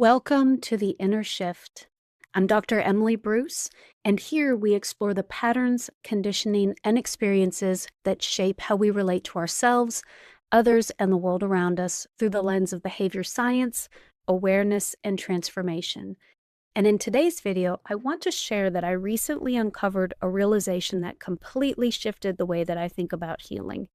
Welcome to The Inner Shift. I'm Dr. Emily Bruce, and here we explore the patterns, conditioning, and experiences that shape how we relate to ourselves, others, and the world around us through the lens of behavior science, awareness, and transformation. And in today's video, I want to share that I recently uncovered a realization that completely shifted the way that I think about healing.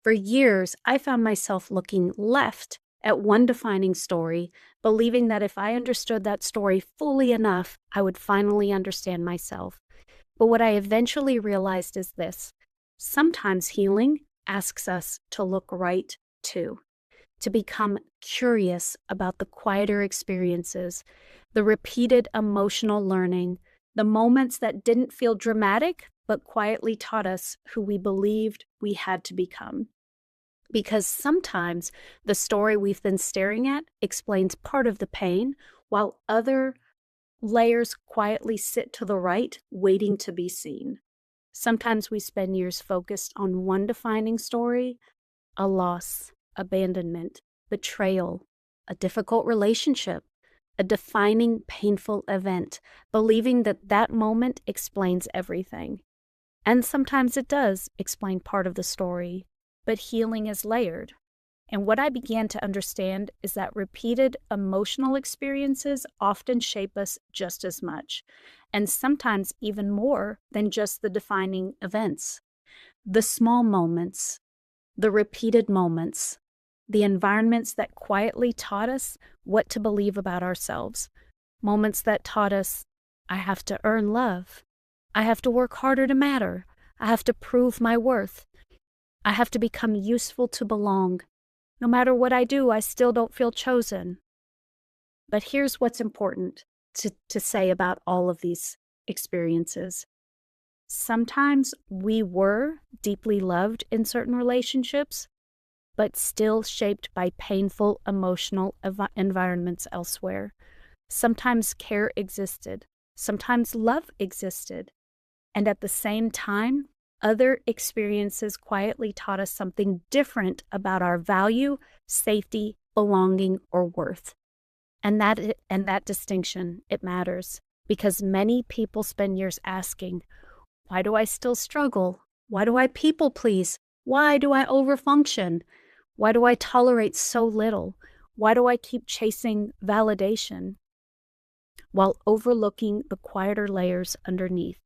For years, I found myself looking left at one defining story, believing that if I understood that story fully enough, I would finally understand myself. But what I eventually realized is this: sometimes healing asks us to look right too, to become curious about the quieter experiences, the repeated emotional learning, the moments that didn't feel dramatic, but quietly taught us who we believed we had to become. Because sometimes the story we've been staring at explains part of the pain, while other layers quietly sit to the right, waiting to be seen. Sometimes we spend years focused on one defining story: a loss, abandonment, betrayal, a difficult relationship, a defining painful event, believing that that moment explains everything. And sometimes it does explain part of the story, but healing is layered. And what I began to understand is that repeated emotional experiences often shape us just as much, and sometimes even more than just the defining events. The small moments, the repeated moments, the environments that quietly taught us what to believe about ourselves. Moments that taught us, I have to earn love. I have to work harder to matter. I have to prove my worth. I have to become useful to belong. No matter what I do, I still don't feel chosen. But here's what's important to say about all of these experiences. Sometimes we were deeply loved in certain relationships, but still shaped by painful emotional environments elsewhere. Sometimes care existed. Sometimes love existed. And at the same time, other experiences quietly taught us something different about our value, safety, belonging, or worth. And that distinction, it matters, because many people spend years asking, why do I still struggle? Why do I people please? Why do I overfunction? Why do I tolerate so little? Why do I keep chasing validation? While overlooking the quieter layers underneath.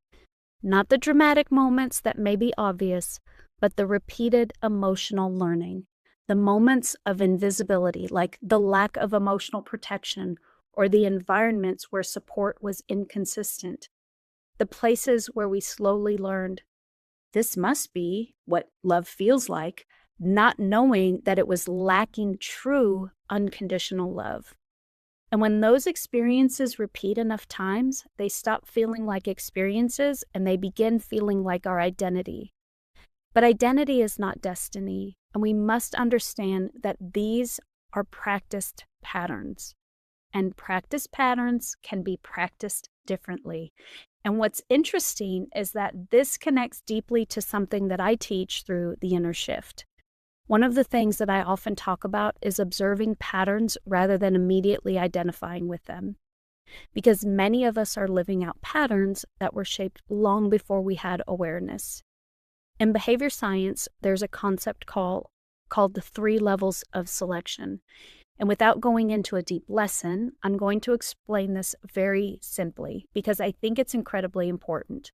Not the dramatic moments that may be obvious, but the repeated emotional learning, the moments of invisibility, like the lack of emotional protection or the environments where support was inconsistent, the places where we slowly learned, this must be what love feels like, not knowing that it was lacking true unconditional love. And when those experiences repeat enough times, they stop feeling like experiences and they begin feeling like our identity. But identity is not destiny, and we must understand that these are practiced patterns. And practice patterns can be practiced differently. And what's interesting is that this connects deeply to something that I teach through the Inner Shift. One of the things that I often talk about is observing patterns rather than immediately identifying with them. Because many of us are living out patterns that were shaped long before we had awareness. In behavior science, there's a concept called the 3 levels of selection. And without going into a deep lesson, I'm going to explain this very simply because I think it's incredibly important.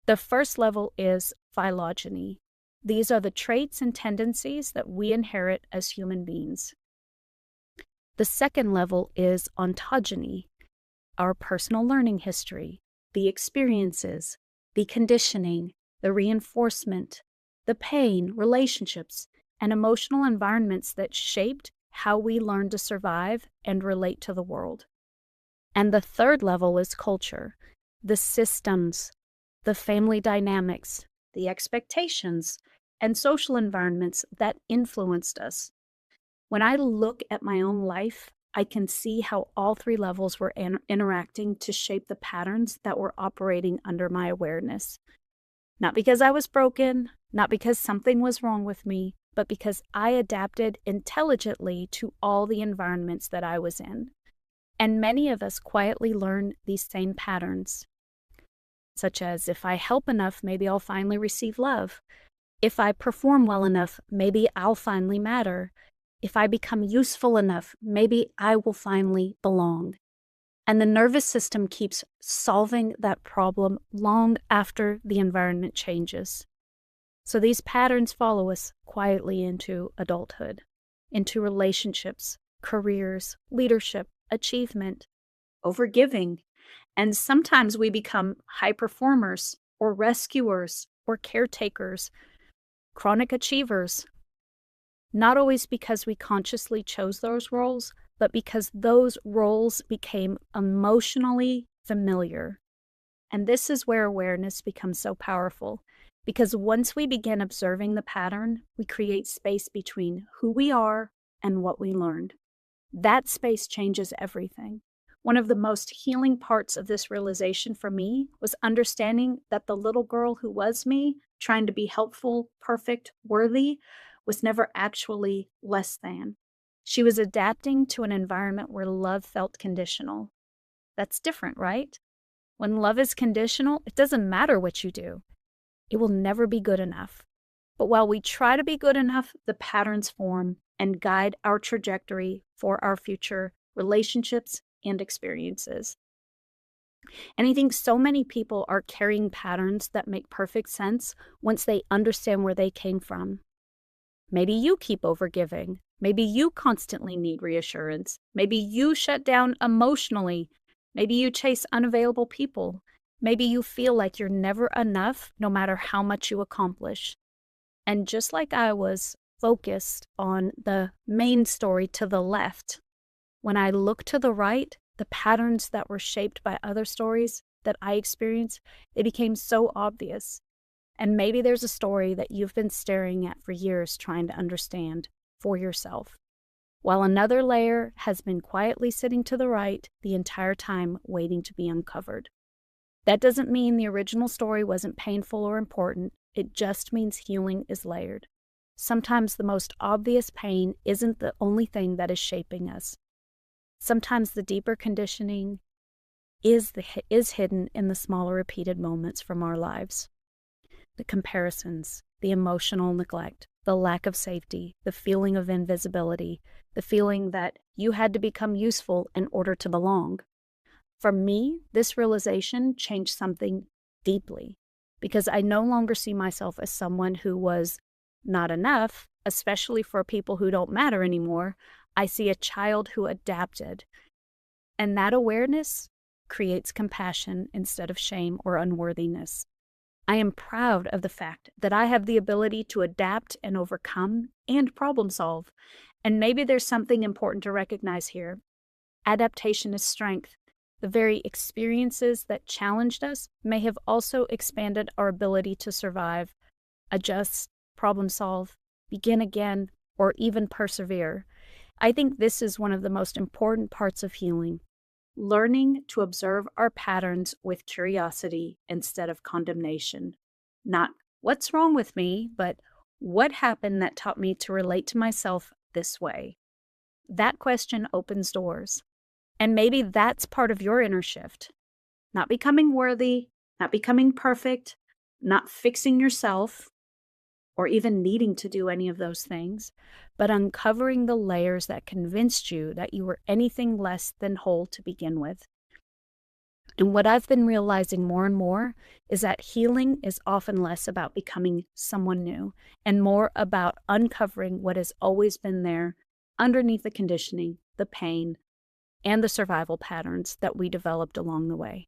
The first level is phylogeny. These are the traits and tendencies that we inherit as human beings. The second level is ontogeny, our personal learning history, the experiences, the conditioning, the reinforcement, the pain, relationships, and emotional environments that shaped how we learn to survive and relate to the world. And the third level is culture, the systems, the family dynamics, the expectations, and social environments that influenced us. When I look at my own life, I can see how all 3 levels were interacting to shape the patterns that were operating under my awareness. Not because I was broken, not because something was wrong with me, but because I adapted intelligently to all the environments that I was in. And many of us quietly learn these same patterns, such as if I help enough, maybe I'll finally receive love. If I perform well enough, maybe I'll finally matter. If I become useful enough, maybe I will finally belong. And the nervous system keeps solving that problem long after the environment changes. So these patterns follow us quietly into adulthood, into relationships, careers, leadership, achievement, overgiving. And sometimes we become high performers or rescuers or caretakers, chronic achievers, not always because we consciously chose those roles, but because those roles became emotionally familiar. And this is where awareness becomes so powerful, because once we begin observing the pattern, we create space between who we are and what we learned. That space changes everything. One of the most healing parts of this realization for me was understanding that the little girl who was me, trying to be helpful, perfect, worthy, was never actually less than. She was adapting to an environment where love felt conditional. That's different, right? When love is conditional, it doesn't matter what you do. It will never be good enough. But while we try to be good enough, the patterns form and guide our trajectory for our future relationships and experiences. And I think so many people are carrying patterns that make perfect sense once they understand where they came from. Maybe you keep overgiving. Maybe you constantly need reassurance. Maybe you shut down emotionally. Maybe you chase unavailable people. Maybe you feel like you're never enough no matter how much you accomplish. And just like I was focused on the main story to the left, when I look to the right, the patterns that were shaped by other stories that I experienced, they became so obvious. And maybe there's a story that you've been staring at for years trying to understand for yourself, while another layer has been quietly sitting to the right the entire time waiting to be uncovered. That doesn't mean the original story wasn't painful or important. It just means healing is layered. Sometimes the most obvious pain isn't the only thing that is shaping us. Sometimes the deeper conditioning is hidden in the smaller repeated moments from our lives. The comparisons, the emotional neglect, the lack of safety, the feeling of invisibility, the feeling that you had to become useful in order to belong. For me, this realization changed something deeply, because I no longer see myself as someone who was not enough, especially for people who don't matter anymore. I see a child who adapted. And that awareness creates compassion instead of shame or unworthiness. I am proud of the fact that I have the ability to adapt and overcome and problem solve. And maybe there's something important to recognize here. Adaptation is strength. The very experiences that challenged us may have also expanded our ability to survive, adjust, problem solve, begin again, or even persevere. I think this is one of the most important parts of healing. Learning to observe our patterns with curiosity instead of condemnation. Not what's wrong with me, but what happened that taught me to relate to myself this way. That question opens doors. And maybe that's part of your inner shift. Not becoming worthy, not becoming perfect, not fixing yourself, or even needing to do any of those things, but uncovering the layers that convinced you that you were anything less than whole to begin with. And what I've been realizing more and more is that healing is often less about becoming someone new and more about uncovering what has always been there underneath the conditioning, the pain, and the survival patterns that we developed along the way.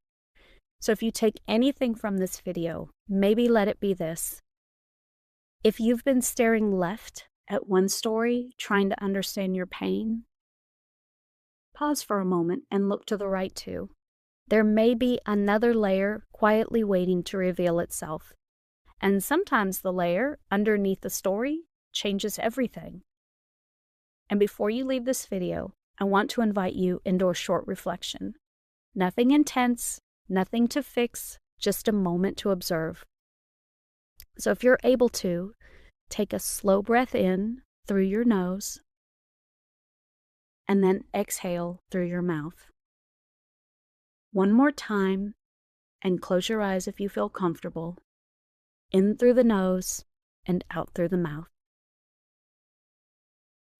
So if you take anything from this video, maybe let it be this. If you've been staring left at one story, trying to understand your pain, pause for a moment and look to the right too. There may be another layer quietly waiting to reveal itself. And sometimes the layer underneath the story changes everything. And before you leave this video, I want to invite you into a short reflection. Nothing intense, nothing to fix, just a moment to observe. So if you're able to, take a slow breath in through your nose and then exhale through your mouth. One more time, and close your eyes if you feel comfortable. In through the nose and out through the mouth.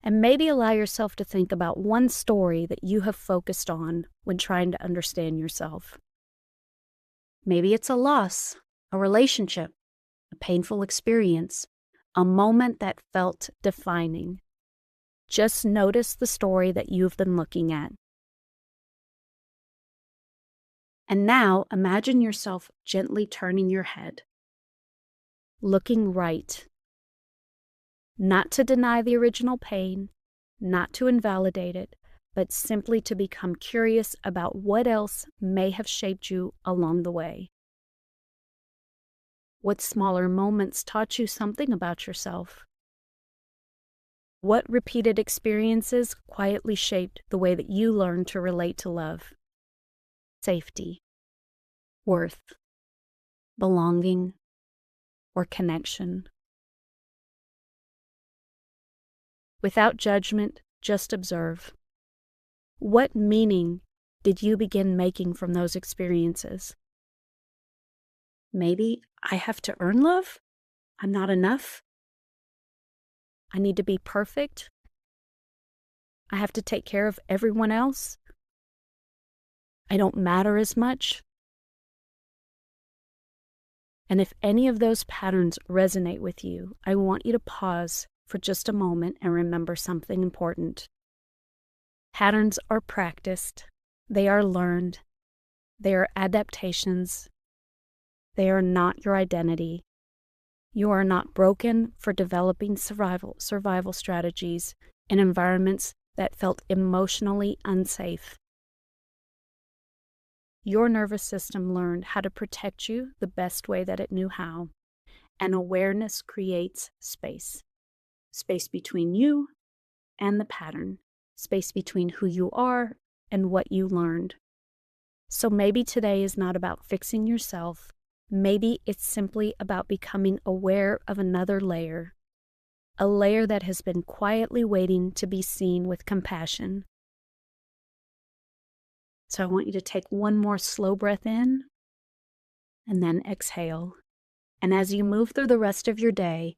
And maybe allow yourself to think about one story that you have focused on when trying to understand yourself. Maybe it's a loss, a relationship, a painful experience, a moment that felt defining. Just notice the story that you've been looking at. And now imagine yourself gently turning your head, looking right. Not to deny the original pain, not to invalidate it, but simply to become curious about what else may have shaped you along the way. What smaller moments taught you something about yourself? What repeated experiences quietly shaped the way that you learned to relate to love, safety, worth, belonging, or connection? Without judgment, just observe. What meaning did you begin making from those experiences? Maybe I have to earn love? I'm not enough? I need to be perfect? I have to take care of everyone else? I don't matter as much? And if any of those patterns resonate with you, I want you to pause for just a moment and remember something important. Patterns are practiced, they are learned, they are adaptations, they are not your identity. You are not broken for developing survival strategies in environments that felt emotionally unsafe. Your nervous system learned how to protect you the best way that it knew how, and awareness creates space. Space between you and the pattern, space between who you are and what you learned. So maybe today is not about fixing yourself. Maybe it's simply about becoming aware of another layer, a layer that has been quietly waiting to be seen with compassion. So I want you to take one more slow breath in and then exhale. And as you move through the rest of your day,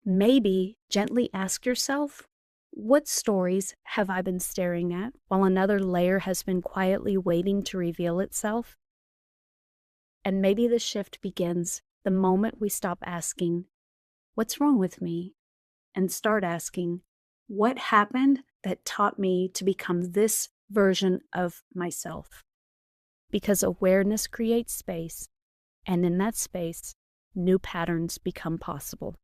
maybe gently ask yourself, what stories have I been staring at while another layer has been quietly waiting to reveal itself? And maybe the shift begins the moment we stop asking, what's wrong with me? And start asking, what happened that taught me to become this version of myself? Because awareness creates space, and in that space, new patterns become possible.